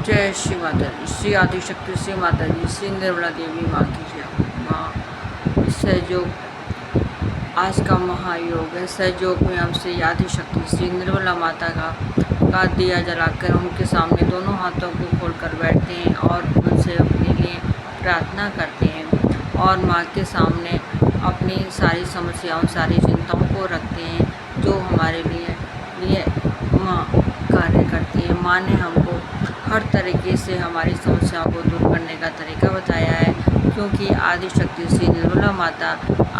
जय श्री माता जी, श्री आदिशक्ति श्री माता जी, श्री निर्मला देवी माँ की जय। माँ सहयोग आज का महायोग है। सहयोग में हम श्री आदिशक्ति श्री निर्मला माता का दिया जलाकर उनके सामने दोनों हाथों को खोलकर बैठते हैं और उनसे अपने लिए प्रार्थना करते हैं और माँ के सामने अपनी सारी समस्याओं सारी चिंताओं को रखते हैं जो हमारे लिए माँ कार्य करती है। माँ ने हमको हर तरीके से हमारी समस्याओं को दूर करने का तरीका बताया है, क्योंकि आदिशक्ति श्री निर्मला माता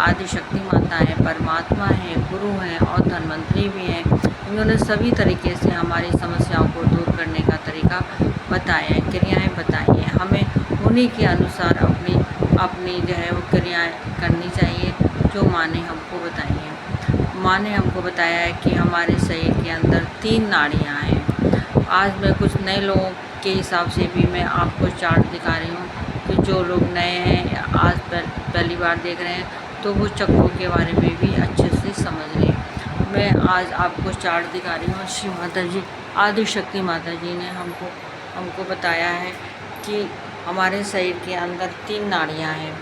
आदिशक्ति माता है, परमात्मा है, गुरु हैं और धन्वंतरी भी हैं। इन्होंने सभी तरीके से हमारी समस्याओं को दूर करने का तरीका बताया है, क्रियाएं बताई हैं। हमें उन्हीं के अनुसार अपनी जो है वो क्रियाएं करनी चाहिए जो माँ ने हमको बताई हैं। माँ ने हमको बताया है कि हमारे शरीर के अंदर 3 नाड़ियाँ हैं। आज मैं कुछ नए लोगों के हिसाब से भी मैं आपको चार्ट दिखा रही हूँ कि जो लोग नए हैं या आज पहली बार देख रहे हैं तो वो चक्रों के बारे में भी अच्छे से समझ लें। मैं आज आपको चार्ट दिखा रही हूँ। श्री माता जी आदिशक्ति माता जी ने हमको बताया है कि हमारे शरीर के अंदर 3 नाड़ियाँ हैं,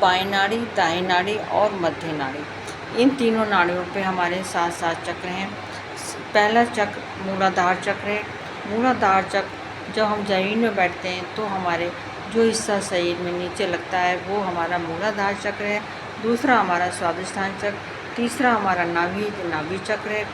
बाएं नाड़ी, दाएं नाड़ी और मध्य नाड़ी। इन तीनों नाड़ियों पे हमारे 7 चक्र हैं। पहला चक्र मूलाधार चक्र है। मूलाधार चक्र जब हम ज़मीन में बैठते हैं तो हमारे जो हिस्सा शरीर में नीचे लगता है वो हमारा मूलाधार चक्र है। दूसरा हमारा स्वादिष्ठान चक्र, तीसरा हमारा नाभि चक्र है।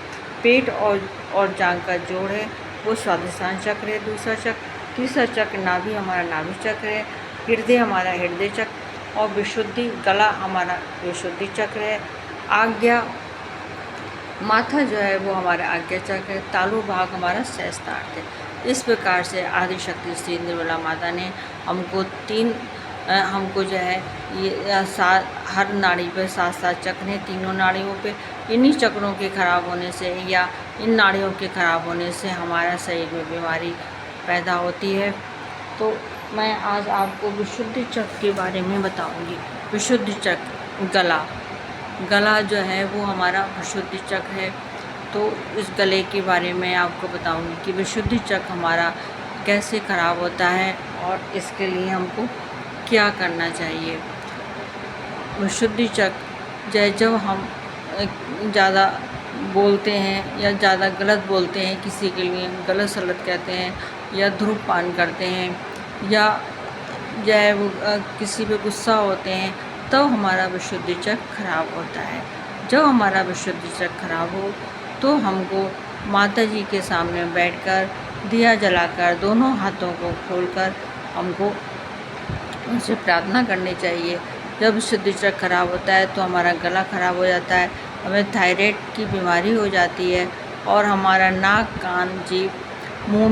पेट और जांघ का जोड़ है वो स्वादिष्ठान चक्र है दूसरा चक्र। तीसरा चक्र नाभि हमारा नाभि चक्र है। हृदय हमारा हृदय चक्र और विशुद्धि गला हमारा विशुद्धि चक्र है। आज्ञा माथा जो है वो हमारा आज्ञा चक्र है। तालु भाग हमारा सहस्त्रार्थ है। इस प्रकार से आदिशक्ति श्री निर्मला माता ने हमको जो है ये हर नाड़ी पे 7 चक्र हैं, तीनों नाड़ियों पे। इन्हीं चक्रों के खराब होने से या इन नाड़ियों के खराब होने से हमारा शरीर में बीमारी पैदा होती है। तो मैं आज आपको विशुद्धि चक्र के बारे में बताऊंगी। विशुद्धि चक्र गला जो है वो हमारा विशुद्धि चक्र है। तो इस गले के बारे में आपको बताऊंगी कि विशुद्धि चक्र हमारा कैसे ख़राब होता है और इसके लिए हमको क्या करना चाहिए। विशुद्धि चक्र जब हम ज़्यादा बोलते हैं या ज़्यादा गलत बोलते हैं, किसी के लिए गलत सलत कहते हैं या धूम्रपान करते हैं या वो किसी पे गुस्सा होते हैं, तब हमारा विशुद्धि चक्र खराब होता है। जब हमारा विशुद्धि चक्र खराब हो तो हमको माता जी के सामने बैठकर दिया जलाकर दोनों हाथों को खोलकर हमको उनसे प्रार्थना करनी चाहिए। जब विशुद्धि चक्र खराब होता है तो हमारा गला खराब हो जाता है, हमें थायराइड की बीमारी हो जाती है और हमारा नाक, कान, जीभ, मुंह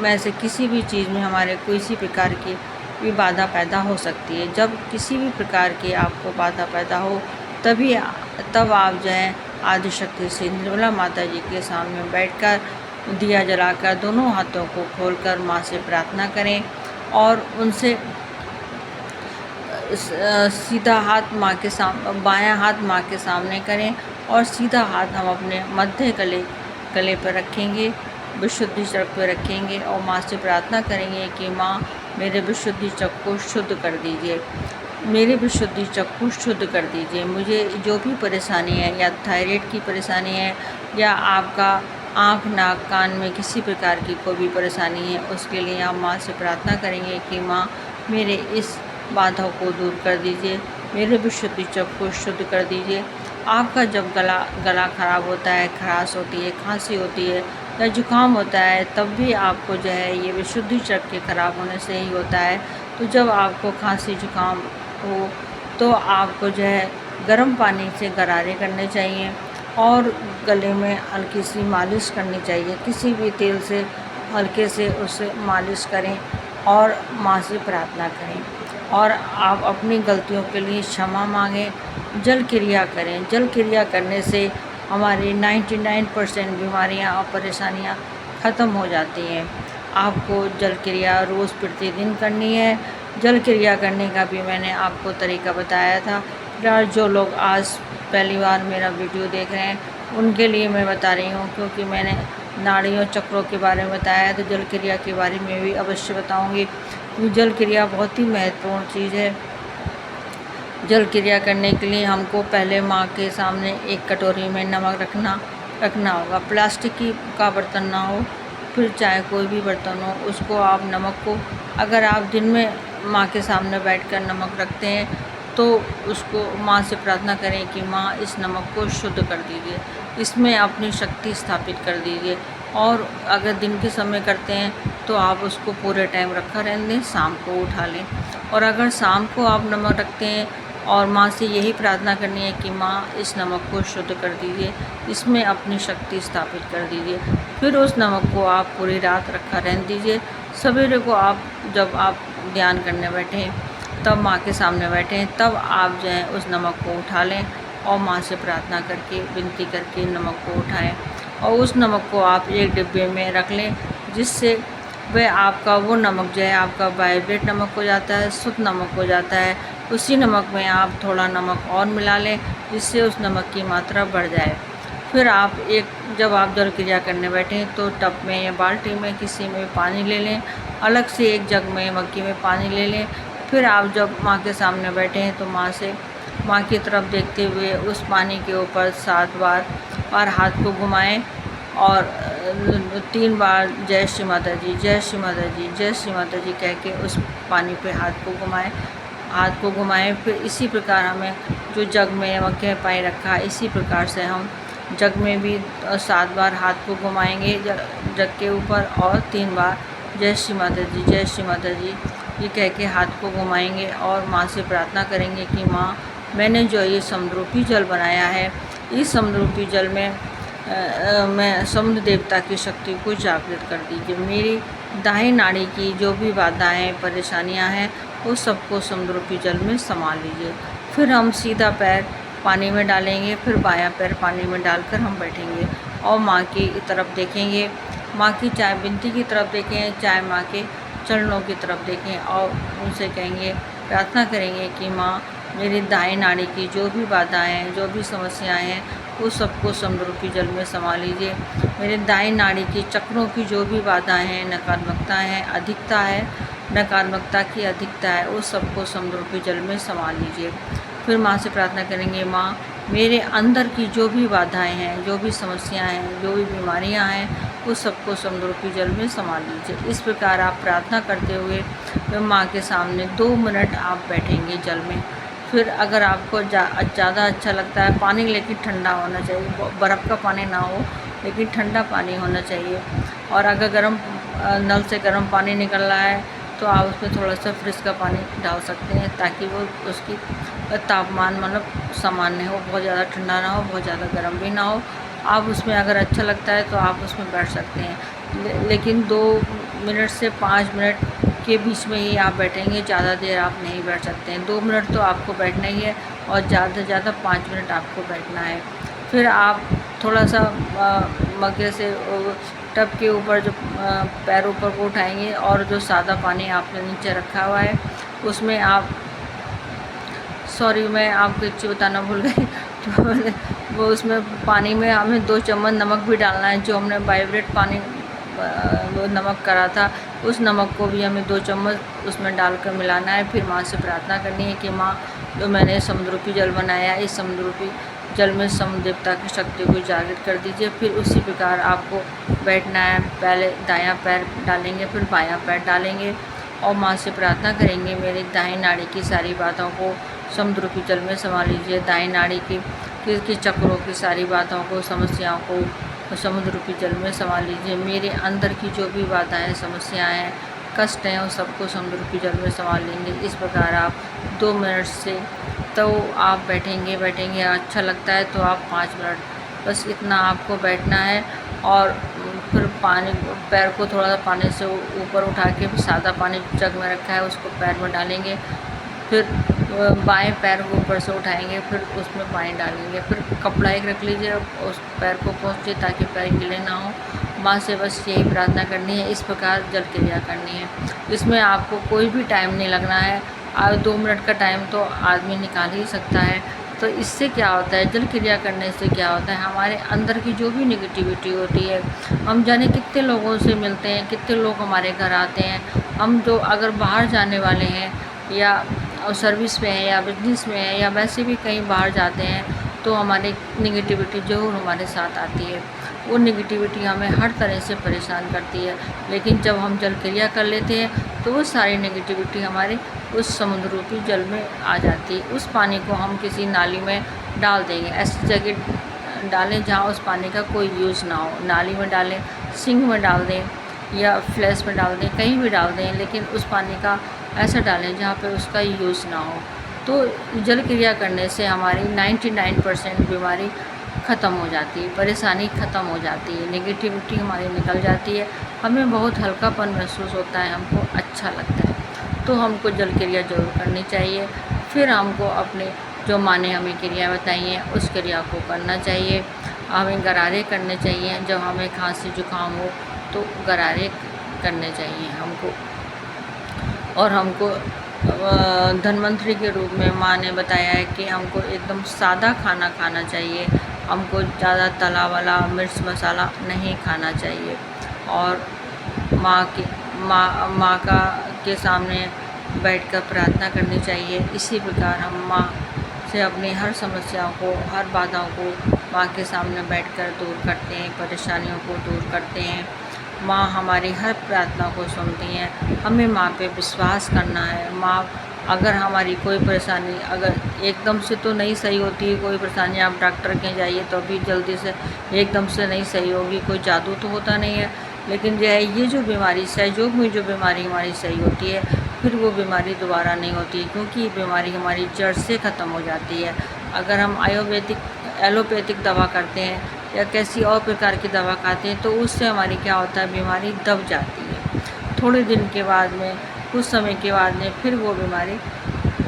में से किसी भी चीज़ में हमारे किसी प्रकार की भी बाधा पैदा हो सकती है। जब किसी भी प्रकार की आपको बाधा पैदा हो तब आप जो है आदिशक्ति श्री निर्मला माता जी के सामने बैठकर दिया जलाकर दोनों हाथों को खोलकर माँ से प्रार्थना करें और उनसे सीधा हाथ माँ के सामने, बायां हाथ माँ के सामने करें और सीधा हाथ हम अपने मध्य गले पर रखेंगे, विशुद्धि चक्र पर रखेंगे और माँ से प्रार्थना करेंगे कि माँ मेरे विशुद्धि चक्र को शुद्ध कर दीजिए, मेरे विशुद्धि चक्र को शुद्ध कर दीजिए। मुझे जो भी परेशानी है या थायराइड की परेशानी है या आपका आँख, नाक, कान में किसी प्रकार की कोई भी परेशानी है, उसके लिए आप माँ से प्रार्थना करेंगे कि माँ मेरे इस बाधा को दूर कर दीजिए, मेरे विशुद्धि चक्र को शुद्ध कर दीजिए। आपका जब गला ख़राब होता है, खराश होती है, खांसी होती है या जुकाम होता है, तब भी आपको जो है ये विशुद्धि चक्र के ख़राब होने से ही होता है। तो जब आपको खांसी जुकाम हो तो आपको जो है गर्म पानी से गरारे करने चाहिए और गले में हल्की सी मालिश करनी चाहिए। किसी भी तेल से हल्के से उसे मालिश करें और माँ से प्रार्थना करें और आप अपनी गलतियों के लिए क्षमा मांगें। जल क्रिया करें। जल क्रिया करने से हमारी 99% बीमारियां और परेशानियां ख़त्म हो जाती हैं। आपको जल क्रिया रोज़ प्रतिदिन करनी है। जल क्रिया करने का भी मैंने आपको तरीका बताया था। फिलहाल जो लोग आज पहली बार मेरा वीडियो देख रहे हैं उनके लिए मैं बता रही हूँ, क्योंकि मैंने नाड़ियों चक्रों के बारे में बताया है, तो जल क्रिया के बारे में भी अवश्य बताऊंगी। जल क्रिया बहुत ही महत्वपूर्ण चीज़ है। जल क्रिया करने के लिए हमको पहले माँ के सामने एक कटोरी में नमक रखना होगा। प्लास्टिक का बर्तन ना हो, फिर चाहे कोई भी बर्तन हो, उसको आप नमक को, अगर आप दिन में माँ के सामने बैठकर नमक रखते हैं तो उसको माँ से प्रार्थना करें कि माँ इस नमक को शुद्ध कर दीजिए, इसमें अपनी शक्ति स्थापित कर दीजिए। और अगर दिन के समय करते हैं तो आप उसको पूरे टाइम रखा रहने दें, शाम को उठा लें। और अगर शाम को आप नमक रखते हैं और माँ से यही प्रार्थना करनी है कि माँ इस नमक को शुद्ध कर दीजिए, इसमें अपनी शक्ति स्थापित कर दीजिए, फिर उस नमक को आप पूरी रात रखा रहने दीजिए। सवेरे को आप जब आप ध्यान करने बैठें, तब माँ के सामने बैठें, तब आप जो है उस नमक को उठा लें और माँ से प्रार्थना करके, विनती करके नमक को उठाएं। और उस नमक को आप एक डिब्बे में रख लें, जिससे वह आपका वो नमक जो है आपका वाइब्रेट नमक हो जाता है, शुद्ध नमक हो जाता है। उसी नमक में आप थोड़ा नमक और मिला लें, जिससे उस नमक की मात्रा बढ़ जाए। फिर आप जब आप जल क्रिया करने बैठें तो टब में या बाल्टी में किसी में पानी ले लें, अलग से एक जग में मग्गी में पानी ले लें। फिर आप जब माँ के सामने बैठे हैं तो माँ की तरफ देखते हुए उस पानी के ऊपर 7 बार हाथ को घुमाएं और 3 बार जय श्री माता जी, जय श्री माता जी, जय श्री माता जी कह के उस पानी पे हाथ को घुमाएं। फिर इसी प्रकार हमें जो जग में मग्गे में पानी रखा, इसी प्रकार से हम जग में भी 7 बार हाथ को घुमाएंगे जग के ऊपर, और 3 बार जय श्री माता जी, जय श्री माता जी ये कह के हाथ को घुमाएंगे। और माँ से प्रार्थना करेंगे कि माँ, मैंने जो ये समुद्रूपी जल बनाया है, इस समुद्रूपी जल में मैं समुद्र देवता की शक्ति को जागृत कर दीजिए। मेरी दाहिनी नाड़ी की जो भी बाधाएं परेशानियां हैं, उस सबको समुद्रूपी जल में समा लीजिए। फिर हम सीधा पैर पानी में डालेंगे, फिर बायां पैर पानी में डालकर हम बैठेंगे और माँ की तरफ देखेंगे। माँ की चाहे विनती की तरफ देखें, चाहे माँ के चरणों की तरफ देखें, और उनसे कहेंगे, प्रार्थना करेंगे कि माँ, मेरी दाएं नाड़ी की जो भी बाधाएं हैं, जो भी समस्याएं हैं, उस सबको समुद्रूपी जल में समा लीजिए। मेरे दाएं नाड़ी की चक्रों की जो भी बाधाएं हैं, नकारात्मकता है, अधिकता है, नकारात्मकता की अधिकता है, उस सबको समुद्रूपी जल में समा लीजिए। फिर माँ से प्रार्थना करेंगे, माँ, मेरे अंदर की जो भी बाधाएं हैं, जो भी समस्याएं हैं, जो भी बीमारियां हैं, उस सबको समुद्रूपी जल में समा लीजिए। इस प्रकार आप प्रार्थना करते हुए माँ के सामने 2 मिनट आप बैठेंगे जल में। फिर अगर आपको ज़्यादा अच्छा लगता है पानी, लेकिन ठंडा होना चाहिए, बर्फ़ का पानी ना हो, लेकिन ठंडा पानी होना चाहिए। और अगर नल से गर्म पानी निकल रहा है तो आप उसमें थोड़ा सा फ्रिज का पानी डाल सकते हैं, ताकि वो उसकी तापमान मतलब सामान्य हो, बहुत ज़्यादा ठंडा ना हो, बहुत ज़्यादा गर्म भी ना हो। आप उसमें अगर अच्छा लगता है तो आप उसमें बैठ सकते हैं, लेकिन 2 मिनट से 5 मिनट के बीच में ही आप बैठेंगे, ज़्यादा देर आप नहीं बैठ सकते हैं। 2 मिनट तो आपको बैठना ही है और ज़्यादा से ज़्यादा 5 मिनट आपको बैठना है। फिर आप थोड़ा सा मग्गे से टब के ऊपर जो पैर ऊपर को उठाएंगे और जो सादा पानी आपने नीचे रखा हुआ है उसमें आप, सॉरी मैं आपको एक चीज़ बताना भूल गई, तो वो उसमें पानी में हमें 2 चम्मच नमक भी डालना है। जो हमने वाइब्रेट पानी वो नमक करा था, उस नमक को भी हमें 2 चम्मच उसमें डालकर मिलाना है। फिर माँ से प्रार्थना करनी है कि माँ, जो मैंने समुद्रूपी जल बनाया, इस समुद्रूपी जल में समुद्र देवता की शक्ति को जागृत कर दीजिए। फिर उसी प्रकार आपको बैठना है। पहले दायां पैर डालेंगे, फिर बायां पैर डालेंगे और माँ से प्रार्थना करेंगे, मेरी दाहिनी नाड़ी की सारी बातों को समुद्रूपी जल में समा लीजिए। दाहिनी नाड़ी की चक्रों की सारी बातों को, समस्याओं को समुद्रूपी जल में समा लीजिए। मेरे अंदर की जो भी बाधाएं, समस्याएं हैं, कष्ट हैं, उस सबको समुद्रूपी जल में समा लेंगे। इस प्रकार आप 2 मिनट से तो आप बैठेंगे। अच्छा लगता है तो आप 5 मिनट, बस इतना आपको बैठना है। और फिर पैर को थोड़ा सा पानी से ऊपर उठा के, सादा पानी जग में रखा है उसको पैर में डालेंगे। फिर बाएं पैर को ऊपर से उठाएंगे, फिर उसमें पानी डालेंगे। फिर कपड़ा एक रख लीजिए, उस पैर को पहुँचे ताकि पैर गीले ना हो। माँ से बस यही प्रार्थना करनी है। इस प्रकार जल क्रिया करनी है। इसमें आपको कोई भी टाइम नहीं लगना है। 2 मिनट का टाइम तो आदमी निकाल ही सकता है। तो इससे क्या होता है, जल क्रिया करने से क्या होता है, हमारे अंदर की जो भी नेगेटिविटी होती है, हम जाने कितने लोगों से मिलते हैं, कितने लोग हमारे घर आते हैं, हम जो अगर बाहर जाने वाले हैं या सर्विस में है या बिजनेस में है या वैसे भी कहीं बाहर जाते हैं, तो हमारी नेगेटिविटी ज़रूर हमारे साथ आती है। वो नेगेटिविटी हमें हर तरह से परेशान करती है, लेकिन जब हम जल क्रिया कर लेते हैं तो वो सारी नेगेटिविटी हमारे उस समुद्र रूपी जल में आ जाती है। उस पानी को हम किसी नाली में डाल देंगे, ऐसी जगह डालें जहाँ उस पानी का कोई यूज़ ना हो। नाली में डालें, सिंक में डाल दें या फ्लैश में डाल दें, कहीं भी डाल दें, लेकिन उस पानी का ऐसा डालें जहाँ पे उसका यूज़ ना हो। तो जल क्रिया करने से हमारी 99% बीमारी ख़त्म हो जाती है, परेशानी ख़त्म हो जाती है, नेगेटिविटी हमारी निकल जाती है, हमें बहुत हल्कापन महसूस होता है, हमको अच्छा लगता है। तो हमको जल क्रिया ज़रूर करनी चाहिए। फिर हमको अपने जो माँ ने हमें क्रिया बताई हैं उस क्रिया को करना चाहिए। हमें गरारे करने चाहिए, जब हमें खांसी जुकाम हो तो गरारे करने चाहिए हमको। और हमको धन्वंतरी के रूप में माँ ने बताया है कि हमको एकदम सादा खाना खाना चाहिए, हमको ज़्यादा तला वाला मिर्च मसाला नहीं खाना चाहिए। और माँ का के सामने बैठकर प्रार्थना करनी चाहिए। इसी प्रकार हम माँ से अपनी हर समस्याओं को, हर बाधाओं को माँ के सामने बैठकर दूर करते हैं, परेशानियों को दूर करते हैं। माँ हमारी हर प्रार्थना को सुनती हैं। हमें माँ पे विश्वास करना है। माँ अगर हमारी कोई परेशानी अगर एकदम से तो नहीं सही होती है, कोई परेशानी आप डॉक्टर के जाइए तो अभी जल्दी से एकदम से नहीं सही होगी, कोई जादू तो होता नहीं है। लेकिन जो है ये जो बीमारी सहयोग में जो बीमारी हमारी सही होती है, फिर वो बीमारी दोबारा नहीं होती है, क्योंकि ये बीमारी हमारी जड़ से ख़त्म हो जाती है। अगर हम एलोपैथिक दवा करते हैं या किसी और प्रकार की दवा खाते हैं तो उससे हमारी क्या होता है, बीमारी दब जाती है। थोड़े दिन के बाद में, कुछ समय के बाद में फिर वो बीमारी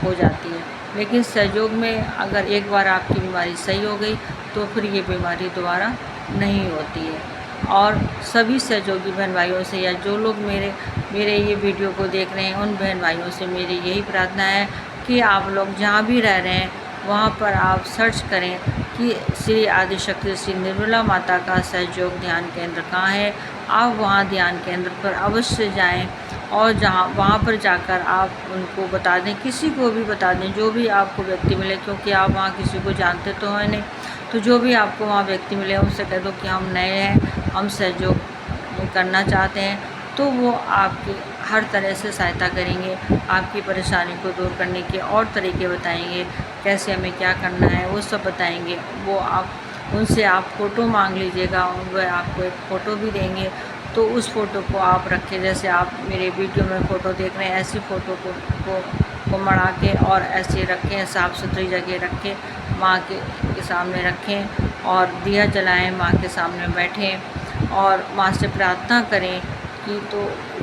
हो जाती है। लेकिन सहयोग में अगर एक बार आपकी बीमारी सही हो गई तो फिर ये बीमारी दोबारा नहीं होती है। और सभी सहयोगी बहन भाइयों से या जो लोग मेरे ये वीडियो को देख रहे हैं उन बहन भाइयों से मेरी यही प्रार्थना है कि आप लोग जहाँ भी रह रहे हैं वहाँ पर आप सर्च करें कि श्री आदिशक्ति श्री निर्मला माता का सहयोग ध्यान केंद्र कहाँ है। आप वहाँ ध्यान केंद्र पर अवश्य जाएं और वहाँ पर जाकर आप उनको बता दें, किसी को भी बता दें, जो भी आपको व्यक्ति मिले, क्योंकि आप वहाँ किसी को जानते तो हैं नहीं। तो जो भी आपको वहाँ व्यक्ति मिले उनसे कह दो कि हम नए हैं, हम सहयोग करना चाहते हैं, तो वो आपकी हर तरह से सहायता करेंगे। आपकी परेशानी को दूर करने के और तरीके बताएंगे, कैसे हमें क्या करना है वो सब बताएंगे। वो उनसे आप फ़ोटो मांग लीजिएगा, वह आपको एक फ़ोटो भी देंगे। तो उस फ़ोटो को आप रखें, जैसे आप मेरे वीडियो में फ़ोटो देख रहे हैं, ऐसी फ़ोटो को मढ़ा के और ऐसे रखें, साफ़ सुथरी जगह रखें, माँ के सामने रखें और दिया जलाएं, माँ के सामने बैठें और माँ से प्रार्थना करें कि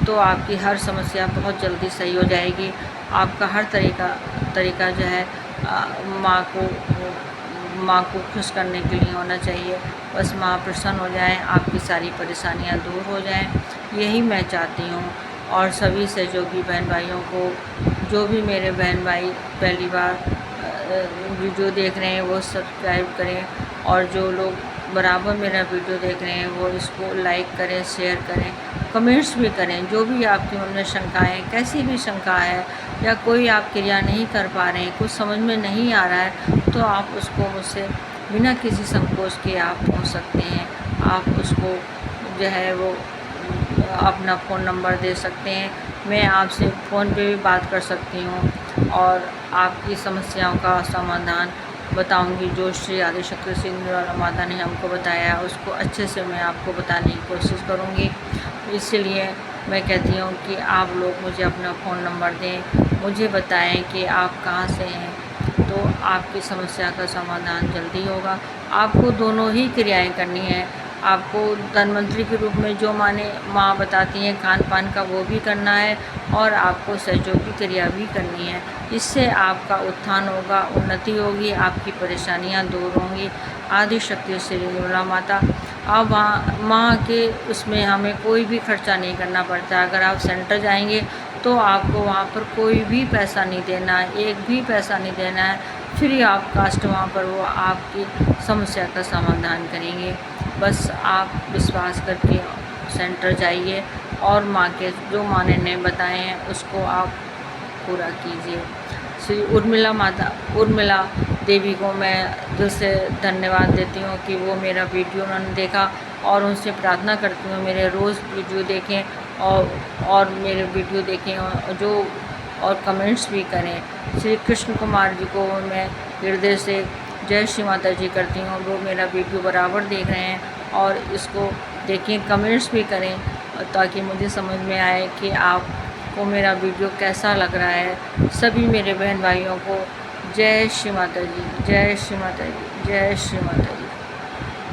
तो आपकी हर समस्या बहुत जल्दी सही हो जाएगी। आपका हर तरीका जो है माँ को खुश करने के लिए होना चाहिए। बस माँ प्रसन्न हो जाएं, आपकी सारी परेशानियाँ दूर हो जाएं, यही मैं चाहती हूँ। और सभी सहयोगी बहन भाइयों को, जो भी मेरे बहन भाई पहली बार वीडियो देख रहे हैं वो सब्सक्राइब करें, और जो लोग बराबर मेरा वीडियो देख रहे हैं वो इसको लाइक करें, शेयर करें, कमेंट्स भी करें। जो भी आपके मन में शंकाएँ, कैसी भी शंका है या कोई आप क्रिया नहीं कर पा रहे हैं, कुछ समझ में नहीं आ रहा है, तो आप उसको मुझसे बिना किसी संकोच के आप पूछ सकते हैं। आप उसको जो है वो अपना फ़ोन नंबर दे सकते हैं, मैं आपसे फ़ोन पे भी बात कर सकती हूँ और आपकी समस्याओं का समाधान बताऊंगी। जो श्री आदिशक्ति श्री निर्मला माता ने हमको बताया उसको अच्छे से मैं आपको बताने की कोशिश करूँगी। इसलिए मैं कहती हूँ कि आप लोग मुझे अपना फ़ोन नंबर दें, मुझे बताएं कि आप कहाँ से हैं, तो आपकी समस्या का समाधान जल्दी होगा। आपको दोनों ही क्रियाएं करनी है। आपको धन्वंतरी के रूप में जो माँ बताती हैं खान पान का वो भी करना है, और आपको सहयोगी क्रिया भी करनी है। इससे आपका उत्थान होगा, उन्नति होगी, आपकी परेशानियाँ दूर होंगी। आदिशक्ति श्री निर्मला माता, अब माँ के उसमें हमें कोई भी खर्चा नहीं करना पड़ता। अगर आप सेंटर जाएंगे तो आपको वहाँ पर कोई भी पैसा नहीं देना है, एक भी पैसा नहीं देना है। फ्री ऑफ कास्ट वहाँ पर वो आपकी समस्या का समाधान करेंगे। बस आप विश्वास करके सेंटर जाइए और माँ के जो माँ ने बताए हैं उसको आप पूरा कीजिए। श्री उर्मिला देवी को मैं दिल से धन्यवाद देती हूँ कि वो मेरा वीडियो उन्होंने देखा, और उनसे प्रार्थना करती हूँ मेरे रोज़ वीडियो देखें और मेरे वीडियो देखें और कमेंट्स भी करें। श्री कृष्ण कुमार जी को मैं हृदय से जय श्री माता जी करती हूँ। वो मेरा वीडियो बराबर देख रहे हैं और इसको देखें, कमेंट्स भी करें ताकि मुझे समझ में आए कि आपको मेरा वीडियो कैसा लग रहा है। सभी मेरे बहन भाइयों को जय श्री माता जी, जय श्री माता जी, जय श्री माता जी।